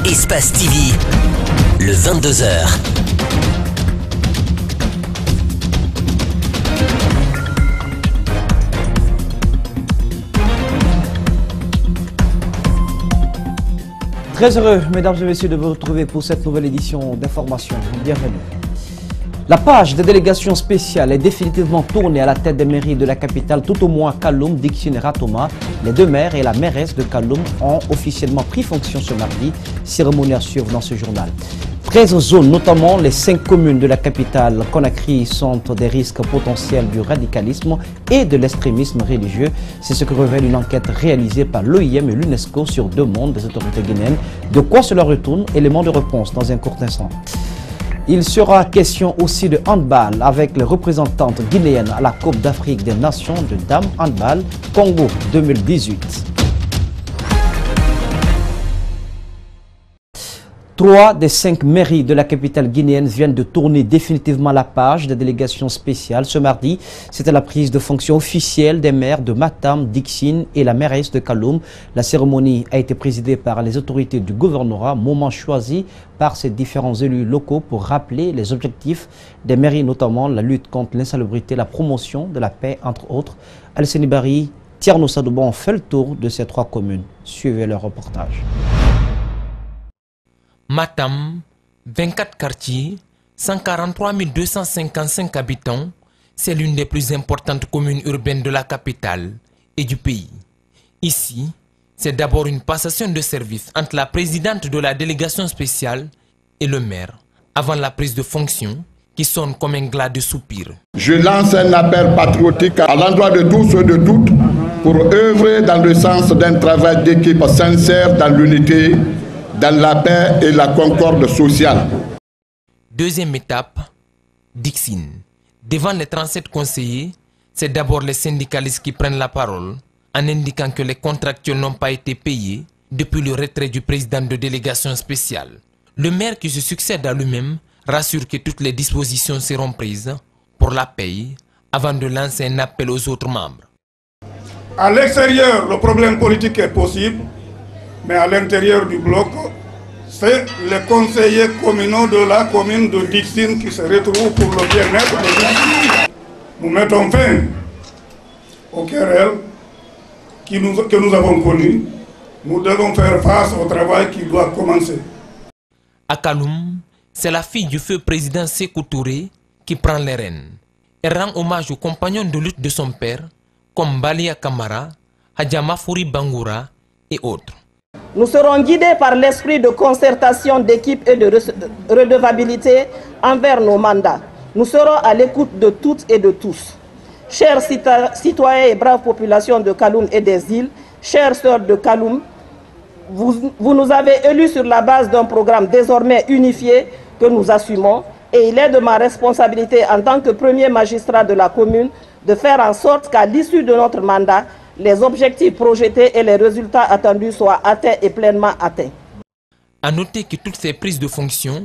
Espace TV, le 22h. Très heureux, mesdames et messieurs, de vous retrouver pour cette nouvelle édition d'Information. Bienvenue. La page des délégations spéciales est définitivement tournée à la tête des mairies de la capitale, tout au moins Kaloum, Dixine et Ratoma. Les deux maires et la mairesse de Kaloum ont officiellement pris fonction ce mardi. Cérémonie à suivre dans ce journal. 13 zones, notamment les 5 communes de la capitale Conakry, sont des risques potentiels du radicalisme et de l'extrémisme religieux. C'est ce que révèle une enquête réalisée par l'OIM et l'UNESCO sur demande des autorités guinéennes. De quoi cela retourne? Élément de réponse dans un court instant. Il sera question aussi de handball avec les représentantes guinéennes à la Coupe d'Afrique des Nations de Dames Handball Congo 2018. 3 des 5 mairies de la capitale guinéenne viennent de tourner définitivement la page des délégations spéciales. Ce mardi, c'était la prise de fonction officielle des maires de Matam, Dixine et la mairesse de Kaloum. La cérémonie a été présidée par les autorités du gouvernorat, moment choisi par ces différents élus locaux pour rappeler les objectifs des mairies, notamment la lutte contre l'insalubrité, la promotion de la paix, entre autres. Alceni Bari, Tierno Sadouba ont fait le tour de ces 3 communes. Suivez leur reportage. Matam, 24 quartiers, 143 255 habitants, c'est l'une des plus importantes communes urbaines de la capitale et du pays. Ici, c'est d'abord une passation de service entre la présidente de la délégation spéciale et le maire, avant la prise de fonction, qui sonne comme un glas de soupir. Je lance un appel patriotique à l'endroit de tous et de toutes pour œuvrer dans le sens d'un travail d'équipe sincère dans l'unité, dans la paix et la concorde sociale. Deuxième étape, Dixine. Devant les 37 conseillers, c'est d'abord les syndicalistes qui prennent la parole en indiquant que les contractuels n'ont pas été payés depuis le retrait du président de délégation spéciale. Le maire qui se succède à lui-même rassure que toutes les dispositions seront prises pour la paye avant de lancer un appel aux autres membres. À l'extérieur, le problème politique est possible. Mais à l'intérieur du bloc, c'est les conseillers communaux de la commune de Dixine qui se retrouvent pour le bien-être de Dixine. Nous mettons fin aux querelles que nous avons connues. Nous devons faire face au travail qui doit commencer. À Kaloum, c'est la fille du feu président Sékou Touré qui prend les rênes. Elle rend hommage aux compagnons de lutte de son père, comme Balia Kamara, Hadja Mafouri Bangoura et autres. Nous serons guidés par l'esprit de concertation, d'équipe et de redevabilité envers nos mandats. Nous serons à l'écoute de toutes et de tous. Chers citoyens et braves populations de Kaloum et des îles, chères sœurs de Kaloum, vous nous avez élus sur la base d'un programme désormais unifié que nous assumons, et il est de ma responsabilité en tant que premier magistrat de la commune de faire en sorte qu'à l'issue de notre mandat, les objectifs projetés et les résultats attendus soient atteints et pleinement atteints. A noter que toutes ces prises de fonction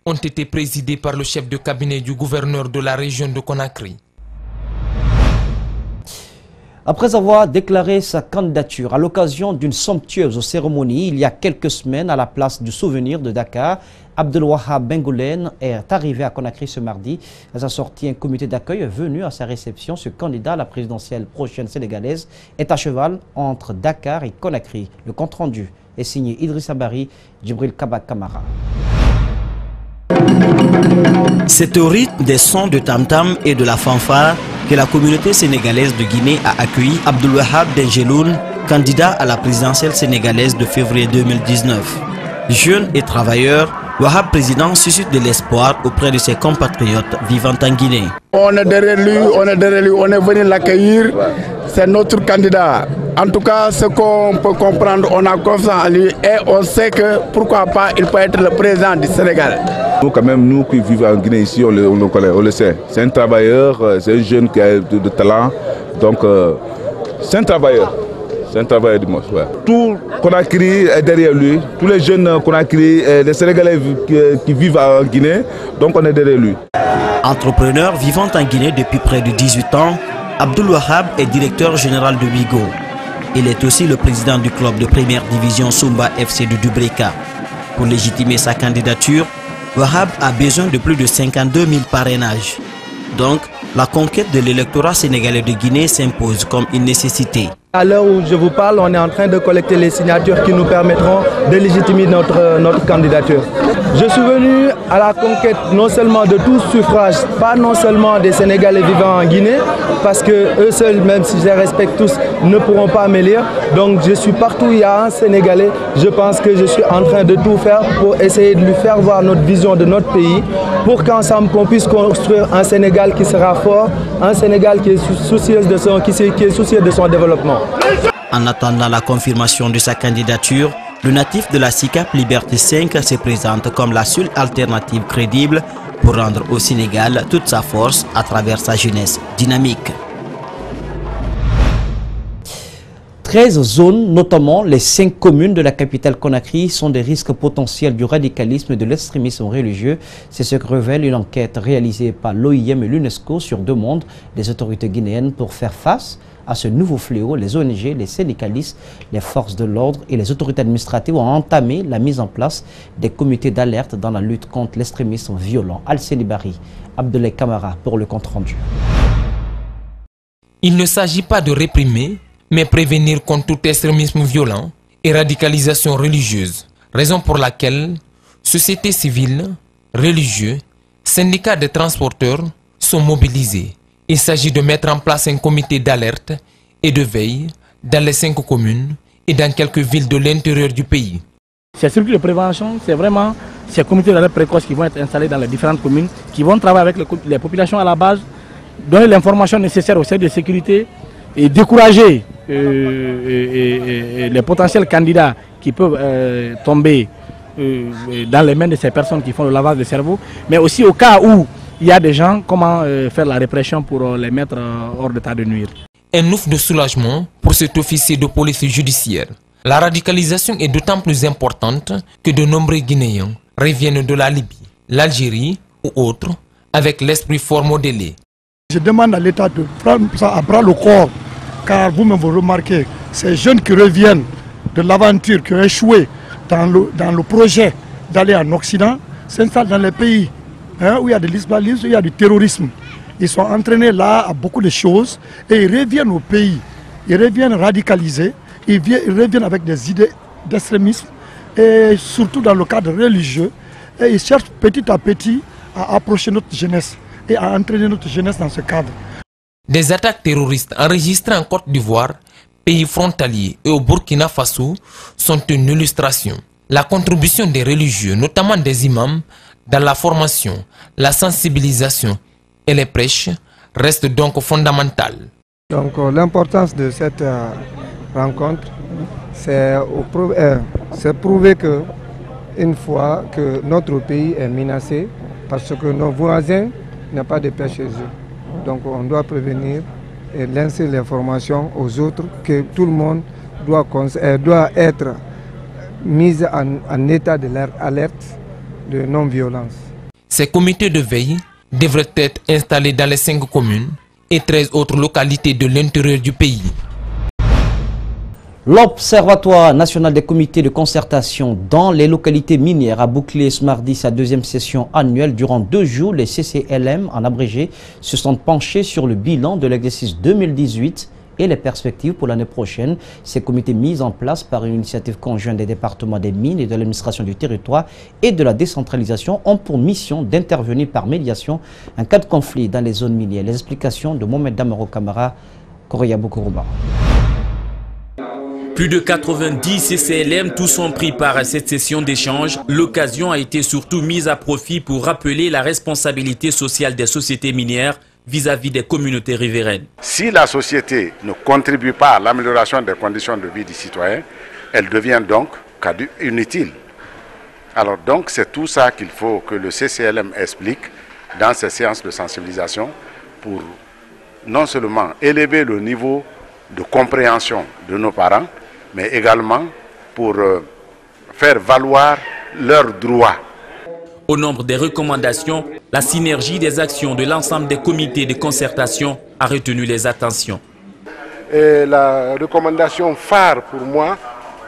ont été présidées par le chef de cabinet du gouverneur de la région de Conakry. Après avoir déclaré sa candidature à l'occasion d'une somptueuse cérémonie il y a quelques semaines à la place du souvenir de Dakar, Abdelwahab Bengoulène est arrivé à Conakry ce mardi. À sa sortie, un comité d'accueil est venu à sa réception. Ce candidat à la présidentielle prochaine sénégalaise est à cheval entre Dakar et Conakry. Le compte-rendu est signé Idrissa Bari, Djibril Kabak Kamara. C'est au rythme des sons de tam-tam et de la fanfare que la communauté sénégalaise de Guinée a accueilli Abdelwahab Bengeloun, candidat à la présidentielle sénégalaise de février 2019. Jeune et travailleur, Wahab président suscite de l'espoir auprès de ses compatriotes vivant en Guinée. On est derrière lui, on est venu l'accueillir. C'est notre candidat. En tout cas, ce qu'on peut comprendre, on a confiance en lui et on sait que pourquoi pas il peut être le président du Sénégal. Nous, quand même, nous qui vivons en Guinée ici, on le connaît, on le sait. C'est un travailleur, c'est un jeune qui a de talent. Donc, c'est un travailleur. C'est un travail du monde. Ouais. Tout Conakry est derrière lui. Tous les jeunes Conakry, les Sénégalais qui vivent en Guinée, donc on est derrière lui. Entrepreneur vivant en Guinée depuis près de 18 ans, Abdelwahab est directeur général de Wigo. Il est aussi le président du club de première division Sumba FC de Dubreka. Pour légitimer sa candidature, Wahab a besoin de plus de 52 000 parrainages. Donc, la conquête de l'électorat sénégalais de Guinée s'impose comme une nécessité. À l'heure où je vous parle, on est en train de collecter les signatures qui nous permettront de légitimer notre candidature. Je suis venu à la conquête non seulement de tous suffrages, pas non seulement des Sénégalais vivant en Guinée, parce que eux seuls, même si je les respecte tous, ne pourront pas m'élire. Donc je suis partout où il y a un Sénégalais. Je pense que je suis en train de tout faire pour essayer de lui faire voir notre vision de notre pays, pour qu'ensemble qu'on puisse construire un Sénégal qui sera fort, un Sénégal qui est soucieux de son développement. En attendant la confirmation de sa candidature, le natif de la SICAP Liberté 5 se présente comme la seule alternative crédible pour rendre au Sénégal toute sa force à travers sa jeunesse dynamique. 13 zones, notamment les 5 communes de la capitale Conakry, sont des risques potentiels du radicalisme et de l'extrémisme religieux. C'est ce que révèle une enquête réalisée par l'OIM et l'UNESCO sur demande des autorités guinéennes pour faire face à ce nouveau fléau. Les ONG, les syndicalistes, les forces de l'ordre et les autorités administratives ont entamé la mise en place des comités d'alerte dans la lutte contre l'extrémisme violent. Al-Seni Bari, Abdoulaye Kamara pour le compte-rendu. Il ne s'agit pas de réprimer, mais prévenir contre tout extrémisme violent et radicalisation religieuse. Raison pour laquelle société civile, religieux, syndicats de transporteurs sont mobilisés. Il s'agit de mettre en place un comité d'alerte et de veille dans les 5 communes et dans quelques villes de l'intérieur du pays. Ces circuits de prévention, c'est vraiment ces comités d'alerte précoce qui vont être installés dans les différentes communes, qui vont travailler avec les populations à la base, donner l'information nécessaire aux services de sécurité et décourager les potentiels candidats qui peuvent tomber dans les mains de ces personnes qui font le lavage de cerveau, mais aussi au cas où il y a des gens, comment faire la répression pour les mettre hors d'état de nuire. Un ouf de soulagement pour cet officier de police judiciaire. La radicalisation est d'autant plus importante que de nombreux Guinéens reviennent de la Libye, l'Algérie ou autres avec l'esprit fort modélé. Je demande à l'État de prendre ça à bras le corps, car vous-même vous remarquez, ces jeunes qui reviennent de l'aventure, qui ont échoué dans le projet d'aller en Occident, s'installent dans les pays où il y a de l'islamisme, il y a du terrorisme. Ils sont entraînés là à beaucoup de choses et ils reviennent au pays. Ils reviennent radicalisés, ils reviennent avec des idées d'extrémisme et surtout dans le cadre religieux. Et ils cherchent petit à petit à approcher notre jeunesse et à entraîner notre jeunesse dans ce cadre. Des attaques terroristes enregistrées en Côte d'Ivoire, pays frontalier et au Burkina Faso sont une illustration. La contribution des religieux, notamment des imams, dans la formation, la sensibilisation et les prêches reste donc fondamentale. Donc l'importance de cette rencontre, c'est prouver que une fois que notre pays est menacé, parce que nos voisins n'ont pas de paix chez eux. Donc on doit prévenir et lancer l'information aux autres que tout le monde doit être mis en état d'alerte de non-violence. Ces comités de veille devraient être installés dans les 5 communes et 13 autres localités de l'intérieur du pays. L'Observatoire national des comités de concertation dans les localités minières a bouclé ce mardi sa 2e session annuelle. Durant 2 jours, les CCLM, en abrégé, se sont penchés sur le bilan de l'exercice 2018 et les perspectives pour l'année prochaine. Ces comités mis en place par une initiative conjointe des départements des mines et de l'administration du territoire et de la décentralisation ont pour mission d'intervenir par médiation en cas de conflit dans les zones minières. Les explications de Mohamed Damaro Kamara, Koroya Bokourouba. Plus de 90 CCLM, tous sont pris par cette session d'échange. L'occasion a été surtout mise à profit pour rappeler la responsabilité sociale des sociétés minières vis-à-vis des communautés riveraines. Si la société ne contribue pas à l'amélioration des conditions de vie des citoyens, elle devient donc inutile. Alors donc c'est tout ça qu'il faut que le CCLM explique dans ces séances de sensibilisation pour non seulement élever le niveau de compréhension de nos parents, mais également pour faire valoir leurs droits. Au nombre des recommandations, la synergie des actions de l'ensemble des comités de concertation a retenu les attentions. Et la recommandation phare pour moi,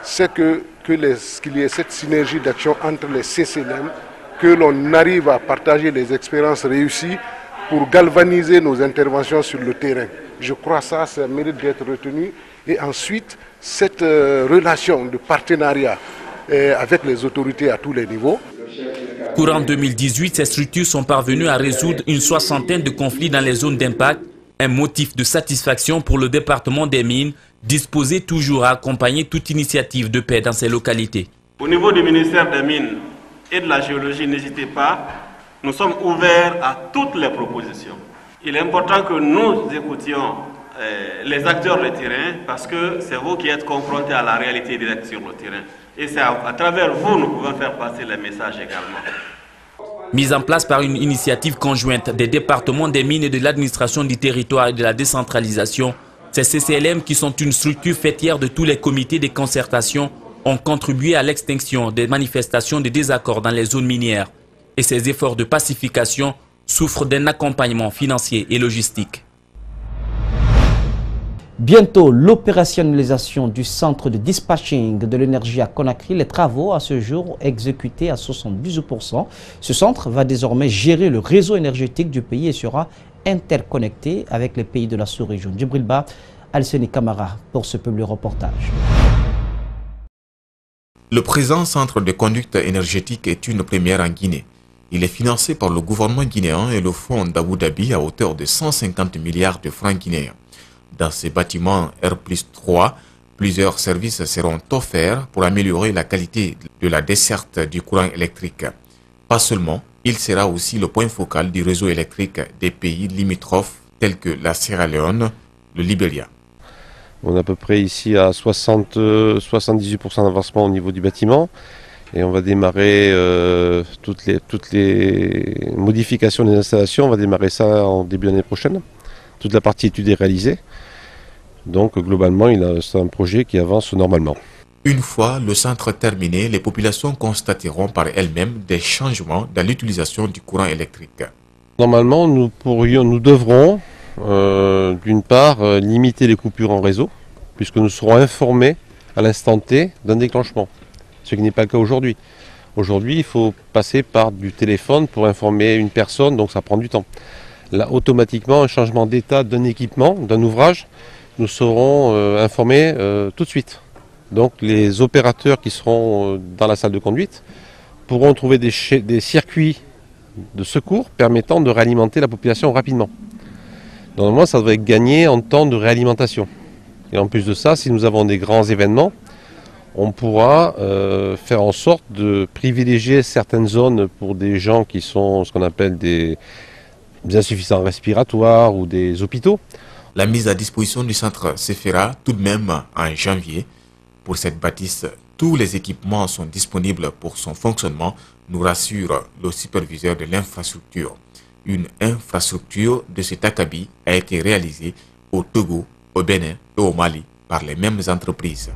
c'est que qu'il y ait cette synergie d'action entre les CCLM, que l'on arrive à partager les expériences réussies pour galvaniser nos interventions sur le terrain. Je crois que ça mérite d'être retenu. Et ensuite, cette relation de partenariat avec les autorités à tous les niveaux. Courant 2018, ces structures sont parvenues à résoudre une soixantaine de conflits dans les zones d'impact, un motif de satisfaction pour le département des mines, disposé toujours à accompagner toute initiative de paix dans ces localités. Au niveau du ministère des Mines et de la Géologie, n'hésitez pas, nous sommes ouverts à toutes les propositions. Il est important que nous écoutions les acteurs de terrain parce que c'est vous qui êtes confrontés à la réalité directe sur le terrain. Et c'est à travers vous que nous pouvons faire passer les messages également. Mise en place par une initiative conjointe des départements des mines et de l'administration du territoire et de la décentralisation, ces CCLM, qui sont une structure fêtière de tous les comités de concertation, ont contribué à l'extinction des manifestations de désaccords dans les zones minières. Et ces efforts de pacification souffrent d'un accompagnement financier et logistique. Bientôt, l'opérationnalisation du centre de dispatching de l'énergie à Conakry. Les travaux à ce jour exécutés à 78%. Ce centre va désormais gérer le réseau énergétique du pays et sera interconnecté avec les pays de la sous-région. Djibril Ba, Alseni Kamara pour ce public reportage. Le présent centre de conduite énergétique est une première en Guinée. Il est financé par le gouvernement guinéen et le fonds d'Abu Dhabi à hauteur de 150 milliards de francs guinéens. Dans ces bâtiments R+3, plusieurs services seront offerts pour améliorer la qualité de la desserte du courant électrique. Pas seulement, il sera aussi le point focal du réseau électrique des pays limitrophes tels que la Sierra Leone, le Libéria. On est à peu près ici à 78% d'avancement au niveau du bâtiment et on va démarrer toutes les modifications des installations, on va démarrer ça en début d'année prochaine. Toute la partie étude est réalisée. Donc globalement, c'est un projet qui avance normalement. Une fois le centre terminé, les populations constateront par elles-mêmes des changements dans l'utilisation du courant électrique. Normalement, nous devrons d'une part limiter les coupures en réseau, puisque nous serons informés à l'instant T d'un déclenchement, ce qui n'est pas le cas aujourd'hui. Aujourd'hui, il faut passer par du téléphone pour informer une personne, donc ça prend du temps. Là, automatiquement, un changement d'état d'un équipement, d'un ouvrage, nous serons informés tout de suite. Donc les opérateurs qui seront dans la salle de conduite pourront trouver des circuits de secours permettant de réalimenter la population rapidement. Normalement, ça devrait gagner en temps de réalimentation. Et en plus de ça, si nous avons des grands événements, on pourra faire en sorte de privilégier certaines zones pour des gens qui sont ce qu'on appelle des insuffisants respiratoires ou des hôpitaux. La mise à disposition du centre se fera tout de même en janvier. Pour cette bâtisse, tous les équipements sont disponibles pour son fonctionnement, nous rassure le superviseur de l'infrastructure. Une infrastructure de cet acabit a été réalisée au Togo, au Bénin et au Mali par les mêmes entreprises.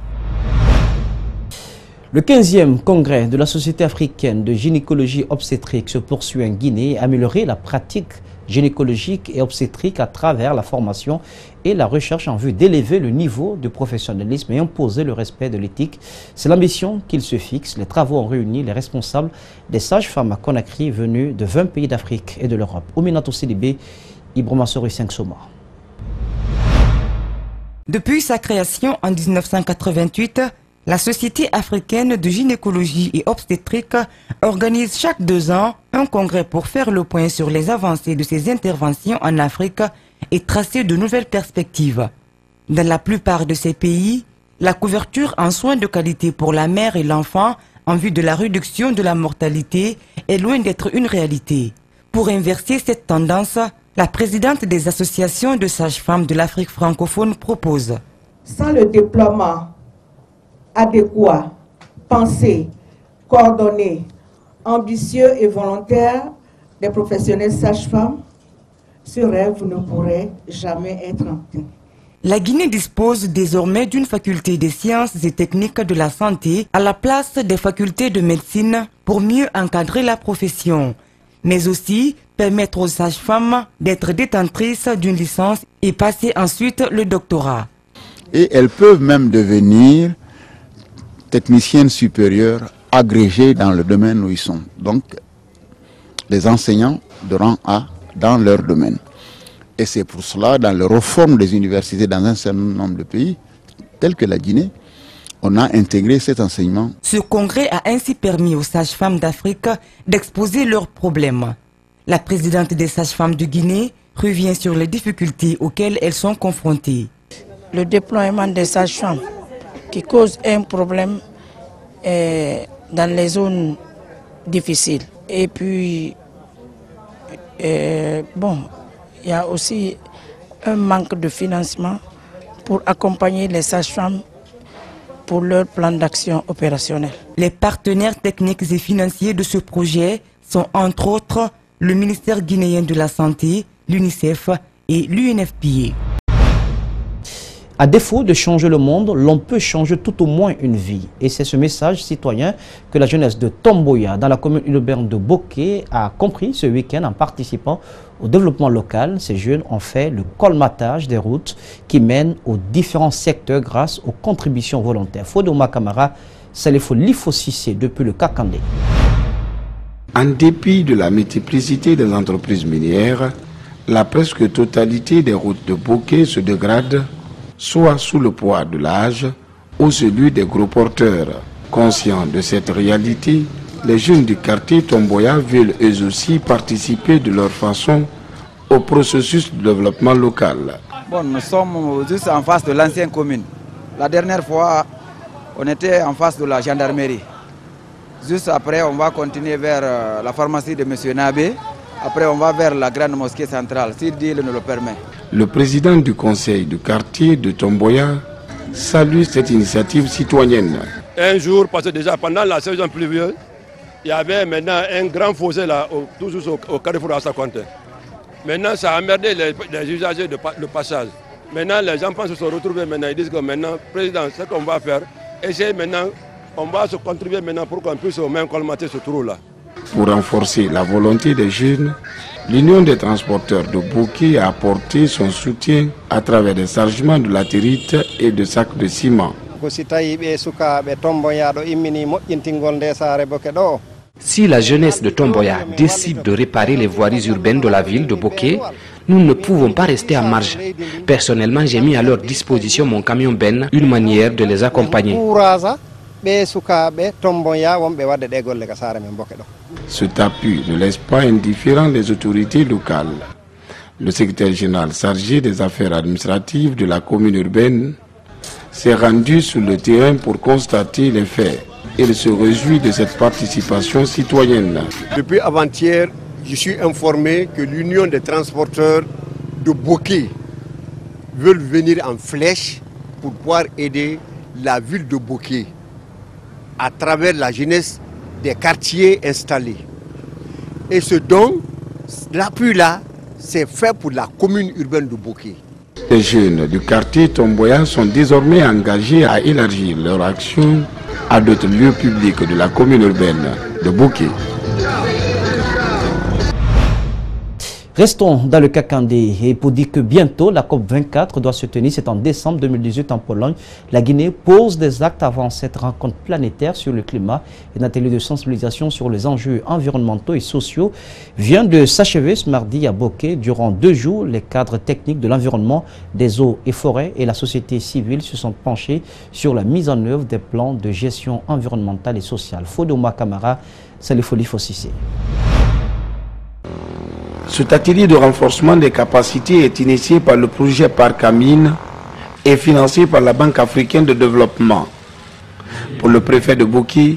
Le 15e congrès de la Société africaine de gynécologie obstétrique se poursuit en Guinée. Améliorer la pratique gynécologique et obstétrique à travers la formation et la recherche en vue d'élever le niveau de professionnalisme et imposer le respect de l'éthique. C'est l'ambition qu'il se fixe. Les travaux ont réuni les responsables des sages-femmes à Conakry venus de 20 pays d'Afrique et de l'Europe. Ouminato Sidibé, Ibrahima Sori 5 Soma. Depuis sa création en 1988, la Société africaine de gynécologie et obstétrique organise chaque 2 ans un congrès pour faire le point sur les avancées de ses interventions en Afrique et tracer de nouvelles perspectives. Dans la plupart de ces pays, la couverture en soins de qualité pour la mère et l'enfant en vue de la réduction de la mortalité est loin d'être une réalité. Pour inverser cette tendance, la présidente des associations de sages-femmes de l'Afrique francophone propose. Sans le déploiement adéquat, pensé, coordonné, ambitieux et volontaire des professionnels sages-femmes, ce rêve ne pourrait jamais être atteint. La Guinée dispose désormais d'une faculté des sciences et techniques de la santé à la place des facultés de médecine pour mieux encadrer la profession, mais aussi permettre aux sages-femmes d'être détentrices d'une licence et passer ensuite le doctorat. Et elles peuvent même devenir techniciennes supérieures agrégées dans le domaine où ils sont. Donc, les enseignants de rang A dans leur domaine. Et c'est pour cela, dans la réforme des universités dans un certain nombre de pays, tels que la Guinée, on a intégré cet enseignement. Ce congrès a ainsi permis aux sages-femmes d'Afrique d'exposer leurs problèmes. La présidente des sages-femmes de Guinée revient sur les difficultés auxquelles elles sont confrontées. Le déploiement des sages-femmes qui cause un problème dans les zones difficiles. Et puis, bon, il y a aussi un manque de financement pour accompagner les sages-femmes pour leur plan d'action opérationnel. Les partenaires techniques et financiers de ce projet sont entre autres le ministère guinéen de la Santé, l'UNICEF et l'UNFPA. À défaut de changer le monde, l'on peut changer tout au moins une vie. Et c'est ce message citoyen que la jeunesse de Tomboya, dans la commune urbaine de Boké, a compris ce week-end en participant au développement local. Ces jeunes ont fait le colmatage des routes qui mènent aux différents secteurs grâce aux contributions volontaires. Fodoma Kamara, Salifo Lifo Sissé depuis le Kakandé. En dépit de la multiplicité des entreprises minières, la presque totalité des routes de Boké se dégrade, soit sous le poids de l'âge ou celui des gros porteurs. Conscients de cette réalité, les jeunes du quartier Tomboya veulent eux aussi participer de leur façon au processus de développement local. Bon, nous sommes juste en face de l'ancienne commune. La dernière fois, on était en face de la gendarmerie. Juste après, on va continuer vers la pharmacie de M. Nabé. Après, on va vers la grande mosquée centrale, si Dieu nous le permet. Le président du conseil du quartier de Tomboya salue cette initiative citoyenne. Un jour, parce que déjà pendant la saison pluvieuse, il y avait maintenant un grand fossé là, toujours au carrefour à Sakonte. Maintenant, ça a emmerdé les usagers de le passage. Maintenant, les enfants se sont retrouvés maintenant. Ils disent que maintenant, président, ce qu'on va faire, essayer maintenant, on va se contribuer maintenant pour qu'on puisse au même colmater ce trou-là. Pour renforcer la volonté des jeunes, l'Union des transporteurs de Boké a apporté son soutien à travers des chargements de latérite et de sacs de ciment. Si la jeunesse de Tomboya décide de réparer les voiries urbaines de la ville de Boké, nous ne pouvons pas rester en marge. Personnellement, j'ai mis à leur disposition mon camion Ben, une manière de les accompagner. Cet appui ne laisse pas indifférent les autorités locales. Le secrétaire général chargé des affaires administratives de la commune urbaine s'est rendu sur le terrain pour constater les faits. Il se réjouit de cette participation citoyenne. Depuis avant-hier, je suis informé que l'Union des transporteurs de Boké veulent venir en flèche pour pouvoir aider la ville de Boké à travers la jeunesse des quartiers installés. Et ce don, l'appui-là, c'est fait pour la commune urbaine de Boké. Les jeunes du quartier Tomboya sont désormais engagés à élargir leur action à d'autres lieux publics de la commune urbaine de Boké. Restons dans le Kakandé et pour dire que bientôt la COP24 doit se tenir, c'est en décembre 2018 en Pologne. La Guinée pose des actes avant cette rencontre planétaire sur le climat. Un atelier de sensibilisation sur les enjeux environnementaux et sociaux vient de s'achever ce mardi à Boké. Durant 2 jours, les cadres techniques de l'environnement, des eaux et forêts et la société civile se sont penchés sur la mise en œuvre des plans de gestion environnementale et sociale. Fodoma Kamara, Salifoli Fossissé. Cet atelier de renforcement des capacités est initié par le projet Parc Amine et financé par la Banque africaine de développement. Pour le préfet de Boké,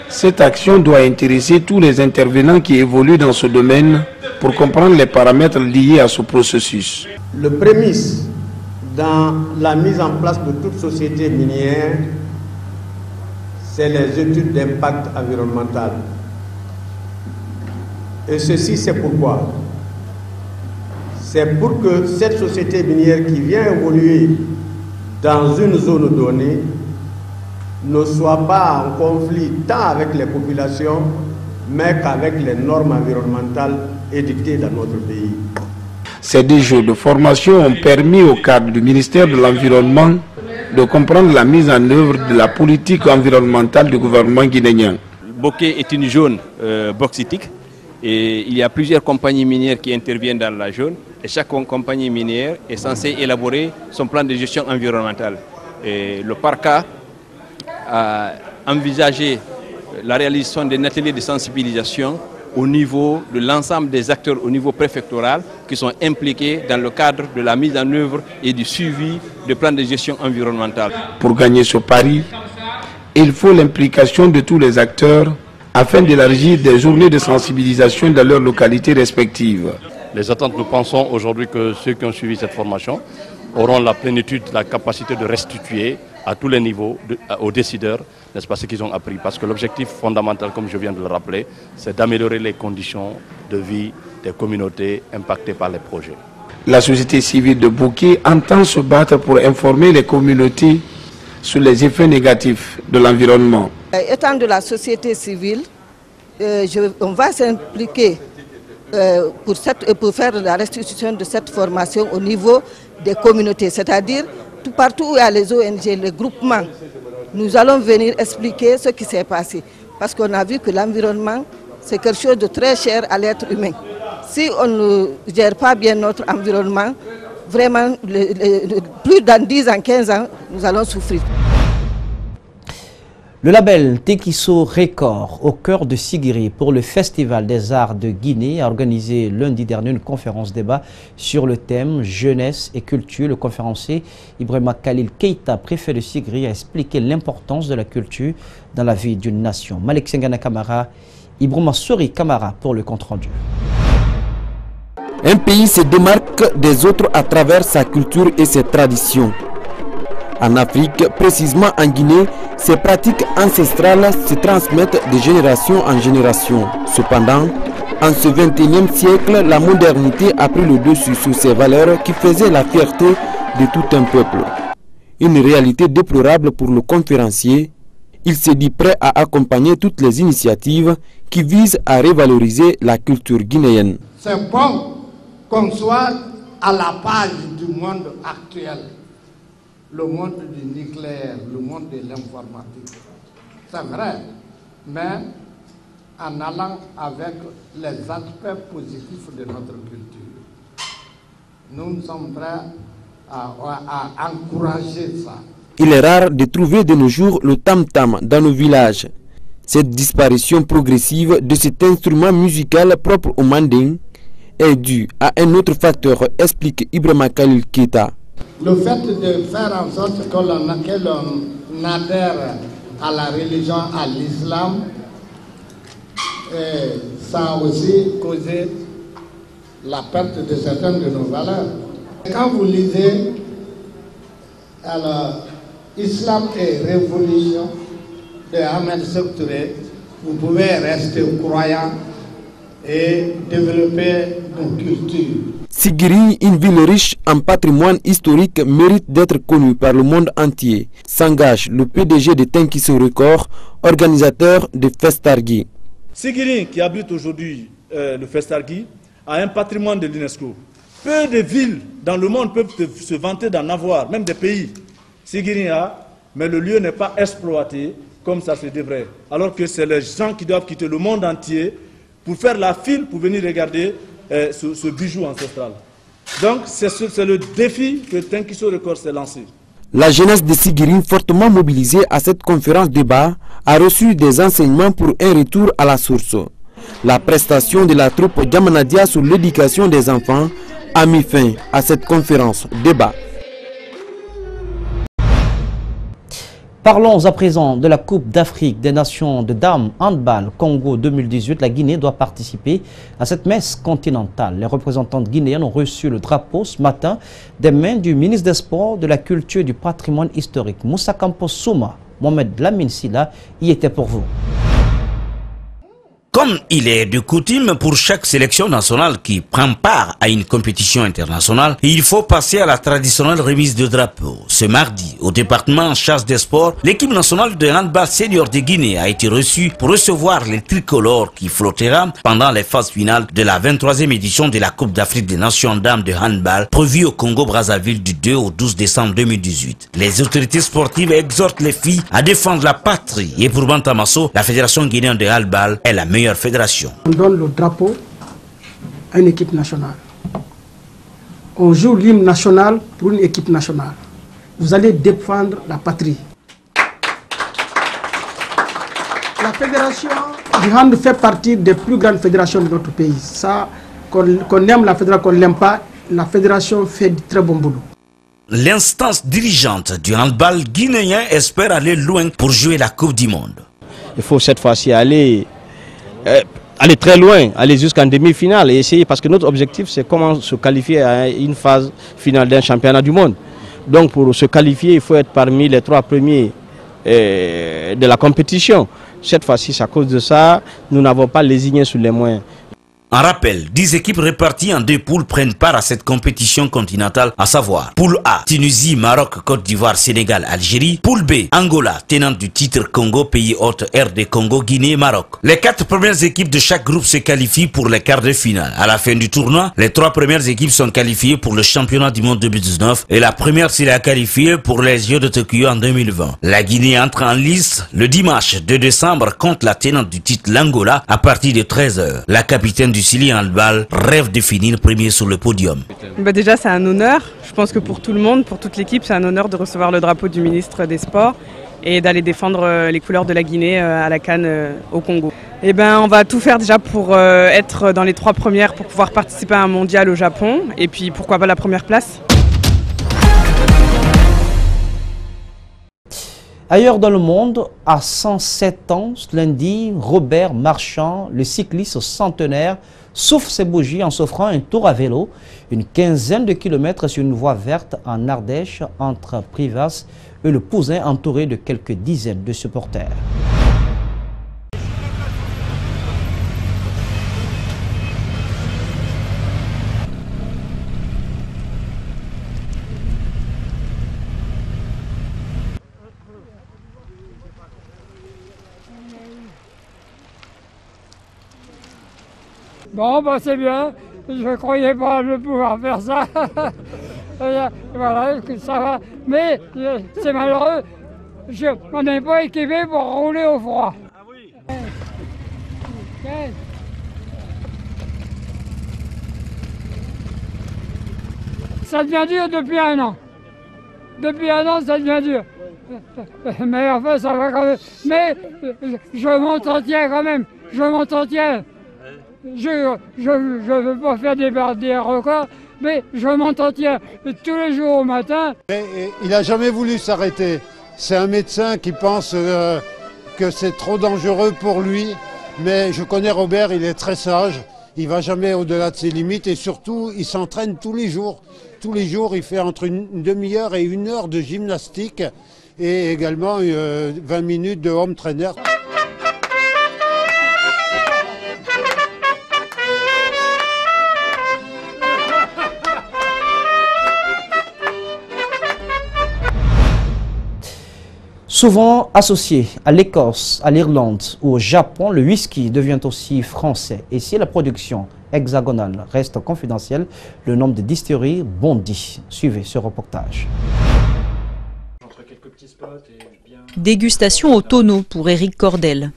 cette action doit intéresser tous les intervenants qui évoluent dans ce domaine pour comprendre les paramètres liés à ce processus. Le prémisse dans la mise en place de toute société minière, c'est les études d'impact environnemental. Et ceci, c'est pourquoi. C'est pour que cette société minière qui vient évoluer dans une zone donnée ne soit pas en conflit tant avec les populations, mais qu'avec les normes environnementales édictées dans notre pays. Ces 2 jours de formation ont permis au cadre du ministère de l'Environnement de comprendre la mise en œuvre de la politique environnementale du gouvernement guinéen. Bokeh est une zone bauxitique et il y a plusieurs compagnies minières qui interviennent dans la zone et chaque compagnie minière est censée élaborer son plan de gestion environnementale. Et le PARCA a envisagé la réalisation d'un atelier de sensibilisation au niveau de l'ensemble des acteurs au niveau préfectoral qui sont impliqués dans le cadre de la mise en œuvre et du suivi du plan de gestion environnementale. Pour gagner ce pari, il faut l'implication de tous les acteurs afin d'élargir des journées de sensibilisation dans leurs localités respectives. Les attentes, nous pensons aujourd'hui que ceux qui ont suivi cette formation auront la plénitude, la capacité de restituer à tous les niveaux aux décideurs, n'est-ce pas, ce qu'ils ont appris. Parce que l'objectif fondamental, comme je viens de le rappeler, c'est d'améliorer les conditions de vie des communautés impactées par les projets. La société civile de Bokeh entend se battre pour informer les communautés sur les effets négatifs de l'environnement. Étant de la société civile, on va s'impliquer pour faire la restitution de cette formation au niveau des communautés, c'est-à-dire tout partout où il y a les ONG, les groupements. Nous allons venir expliquer ce qui s'est passé parce qu'on a vu que l'environnement, c'est quelque chose de très cher à l'être humain. Si on ne gère pas bien notre environnement, vraiment, plus dans 10 ans, 15 ans, nous allons souffrir. Le label Tekiso Record, au cœur de Sigiri, pour le Festival des Arts de Guinée, a organisé lundi dernier une conférence débat sur le thème jeunesse et culture. Le conférencier Ibrahima Khalil Keita, préfet de Sigiri, a expliqué l'importance de la culture dans la vie d'une nation. Malik Sengana Kamara, Ibrahima Souri Kamara pour le compte-rendu. Un pays se démarque des autres à travers sa culture et ses traditions. En Afrique, précisément en Guinée, ces pratiques ancestrales se transmettent de génération en génération. Cependant, en ce XXIe siècle, la modernité a pris le dessus sur ces valeurs qui faisaient la fierté de tout un peuple. Une réalité déplorable pour le conférencier. Il s'est dit prêt à accompagner toutes les initiatives qui visent à revaloriser la culture guinéenne. C'est bon qu'on soit à la page du monde actuel. Le monde du nucléaire, le monde de l'informatique. C'est vrai, mais en allant avec les aspects positifs de notre culture. Nous sommes prêts à encourager ça. Il est rare de trouver de nos jours le tam-tam dans nos villages. Cette disparition progressive de cet instrument musical propre au Manding est due à un autre facteur, explique Ibrahima Khalil Keita. Le fait de faire en sorte que l'on adhère à la religion, à l'islam, ça a aussi causé la perte de certaines de nos valeurs. Quand vous lisez alors, Islam et Révolution de Ahmed Sékou Touré, vous pouvez rester croyant et développer nos cultures. Sigiri, une ville riche en patrimoine historique, mérite d'être connue par le monde entier, s'engage le PDG de Tekiso Record, organisateur de Festargui. Sigiri, qui abrite aujourd'hui le Festargui, a un patrimoine de l'UNESCO. Peu de villes dans le monde peuvent se vanter d'en avoir, même des pays. Sigiri a, mais le lieu n'est pas exploité comme ça se devrait. Alors que c'est les gens qui doivent quitter le monde entier pour faire la file pour venir regarder ce bijou ancestral. Donc c'est le défi que Tekiso Record s'est lancé. La jeunesse de Sigiri, fortement mobilisée à cette conférence débat, a reçu des enseignements pour un retour à la source. La prestation de la troupe Diamanadia sur l'éducation des enfants a mis fin à cette conférence débat. Parlons à présent de la Coupe d'Afrique des Nations de dames handball Congo 2018. La Guinée doit participer à cette messe continentale. Les représentantes guinéennes ont reçu le drapeau ce matin des mains du ministre des Sports, de la Culture et du Patrimoine historique, Moussa Campos Souma. Mohamed Lamine Silla y était pour vous. Comme il est de coutume pour chaque sélection nationale qui prend part à une compétition internationale, il faut passer à la traditionnelle remise de drapeau. Ce mardi, au département en charge des sports, l'équipe nationale de handball senior de Guinée a été reçue pour recevoir les tricolores qui flottera pendant les phases finales de la 23e édition de la Coupe d'Afrique des Nations dames de handball prévue au Congo-Brazzaville du 2 au 12 décembre 2018. Les autorités sportives exhortent les filles à défendre la patrie et pour Bantamasso, la Fédération guinéenne de handball est la meilleure fédération. On donne le drapeau à une équipe nationale. On joue l'hymne national pour une équipe nationale. Vous allez défendre la patrie. La fédération du hand fait partie des plus grandes fédérations de notre pays. Ça, qu'on aime la fédération, qu'on ne l'aime pas, la fédération fait du très bon boulot. L'instance dirigeante du handball guinéen espère aller loin pour jouer la Coupe du Monde. Il faut cette fois-ci aller très loin, aller jusqu'en demi-finale et essayer, parce que notre objectif c'est comment se qualifier à une phase finale d'un championnat du monde. Donc pour se qualifier, il faut être parmi les 3 premiers de la compétition. Cette fois-ci, à cause de ça, nous n'avons pas lésiné sur les moyens. En rappel, 10 équipes réparties en 2 poules prennent part à cette compétition continentale, à savoir poule A, Tunisie, Maroc, Côte d'Ivoire, Sénégal, Algérie. Poule B, Angola, tenante du titre Congo, pays hôte RD Congo, Guinée, Maroc. Les 4 premières équipes de chaque groupe se qualifient pour les quarts de finale. À la fin du tournoi, les 3 premières équipes sont qualifiées pour le championnat du monde 2019 et la première sera qualifiée pour les Jeux de Tokyo en 2020. La Guinée entre en lice le dimanche 2 décembre contre la tenante du titre l'Angola à partir de 13 h. La capitaine du Sili handball rêve de finir premier sur le podium. Déjà c'est un honneur, je pense que pour tout le monde, pour toute l'équipe, c'est un honneur de recevoir le drapeau du ministre des Sports et d'aller défendre les couleurs de la Guinée à la CAN au Congo. On va tout faire déjà pour être dans les 3 premières pour pouvoir participer à un mondial au Japon et puis pourquoi pas la première place. Ailleurs dans le monde, à 107 ans, ce lundi, Robert Marchand, le cycliste centenaire, souffle ses bougies en s'offrant un tour à vélo, une quinzaine de kilomètres sur une voie verte en Ardèche entre Privas et le Pouzin, entouré de quelques dizaines de supporters. Bon, c'est bien. Je ne croyais pas de pouvoir faire ça. Voilà, ça va. Mais c'est malheureux. On n'est pas équipé pour rouler au froid. Ah oui. Ça devient dur depuis 1 an. Depuis 1 an, ça devient dur. Mais enfin, ça va quand même. Mais je m'entretiens quand même. Je m'entretiens. Je ne veux pas faire des records, mais je m'entretiens tous les jours au matin. Il n'a jamais voulu s'arrêter. C'est un médecin qui pense que c'est trop dangereux pour lui. Mais je connais Robert, il est très sage. Il ne va jamais au-delà de ses limites et surtout, il s'entraîne tous les jours. Tous les jours, il fait entre une demi-heure et 1 heure de gymnastique et également 20 minutes de home trainer. Souvent associé à l'Écosse, à l'Irlande ou au Japon, le whisky devient aussi français. Et si la production hexagonale reste confidentielle, le nombre de distilleries bondit. Suivez ce reportage. Dégustation au tonneau pour Éric Cordel.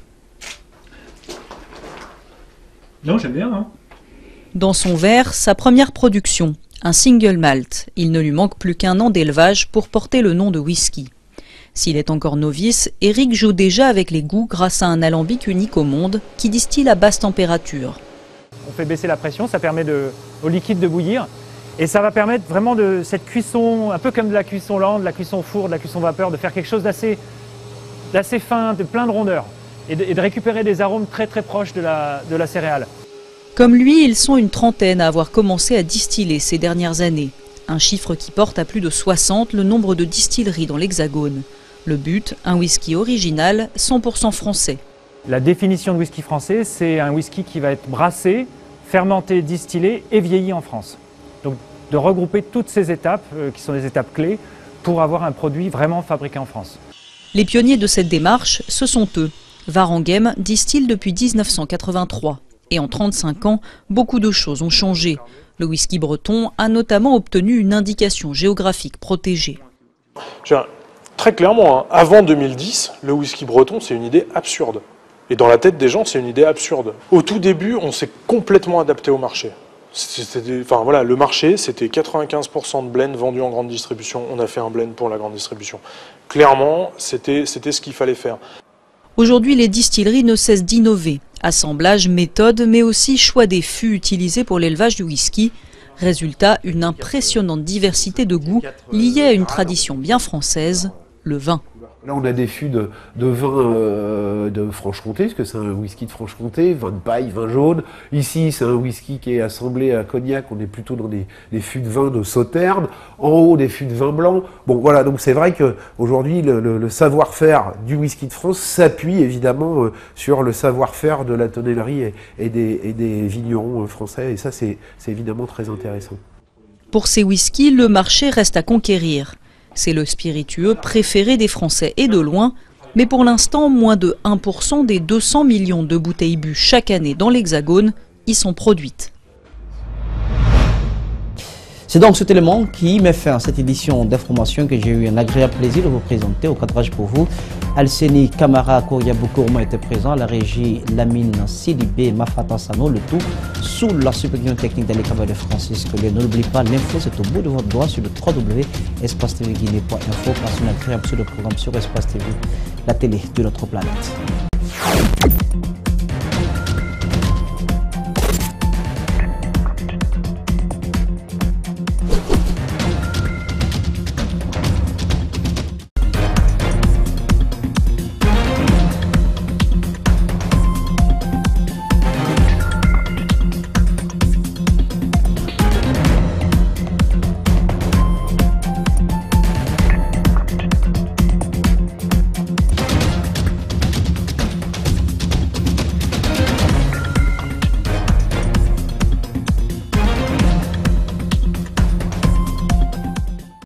Non, j'aime bien. Hein. Dans son verre, sa première production, un single malt. Il ne lui manque plus qu'1 an d'élevage pour porter le nom de whisky. S'il est encore novice, Éric joue déjà avec les goûts grâce à un alambic unique au monde qui distille à basse température. On fait baisser la pression, ça permet au liquide de bouillir et ça va permettre vraiment de cette cuisson, un peu comme de la cuisson lente, de la cuisson four, de la cuisson vapeur, de faire quelque chose d'assez fin, de plein de rondeur et de récupérer des arômes très très proches de la céréale. Comme lui, ils sont une trentaine à avoir commencé à distiller ces dernières années. Un chiffre qui porte à plus de 60 le nombre de distilleries dans l'Hexagone. Le but, un whisky original, 100% français. La définition de whisky français, c'est un whisky qui va être brassé, fermenté, distillé et vieilli en France. Donc de regrouper toutes ces étapes, qui sont des étapes clés, pour avoir un produit vraiment fabriqué en France. Les pionniers de cette démarche, ce sont eux. Warenghem distille depuis 1983. Et en 35 ans, beaucoup de choses ont changé. Le whisky breton a notamment obtenu une indication géographique protégée. Très clairement, avant 2010, le whisky breton, c'est une idée absurde. Et dans la tête des gens, c'est une idée absurde. Au tout début, on s'est complètement adapté au marché. Le marché, c'était 95% de blend vendus en grande distribution. On a fait un blend pour la grande distribution. Clairement, c'était ce qu'il fallait faire. Aujourd'hui, les distilleries ne cessent d'innover. Assemblage, méthode, mais aussi choix des fûts utilisés pour l'élevage du whisky. Résultat, une impressionnante diversité de goûts liée à une tradition bien française, le vin. Là, on a des fûts de vin de Franche-Comté, parce que c'est un whisky de Franche-Comté, vin de paille, vin jaune. Ici, c'est un whisky qui est assemblé à Cognac, on est plutôt dans des fûts de vin de Sauternes. En haut, des fûts de vin blanc. Bon, voilà, donc c'est vrai qu'aujourd'hui, le savoir-faire du whisky de France s'appuie évidemment sur le savoir-faire de la tonnellerie et des vignerons français, et ça, c'est évidemment très intéressant. Pour ces whiskies, le marché reste à conquérir. C'est le spiritueux préféré des Français et de loin, mais pour l'instant, moins de 1% des 200 millions de bouteilles bues chaque année dans l'Hexagone y sont produites. C'est donc cet élément qui met fin à cette édition d'information que j'ai eu un agréable plaisir de vous présenter. Au cadrage pour vous, Alseni Kamara Kouriaboukourma était présent, à la régie Lamine Sidibé Mafata Sano, le tout sous la supervision technique d'Alikaba de Francis Collier. N'oubliez pas, l'info c'est au bout de votre doigt sur le www.espacetvguinée.info. Passez une agréable sur le programme sur Espace TV, la télé de notre planète.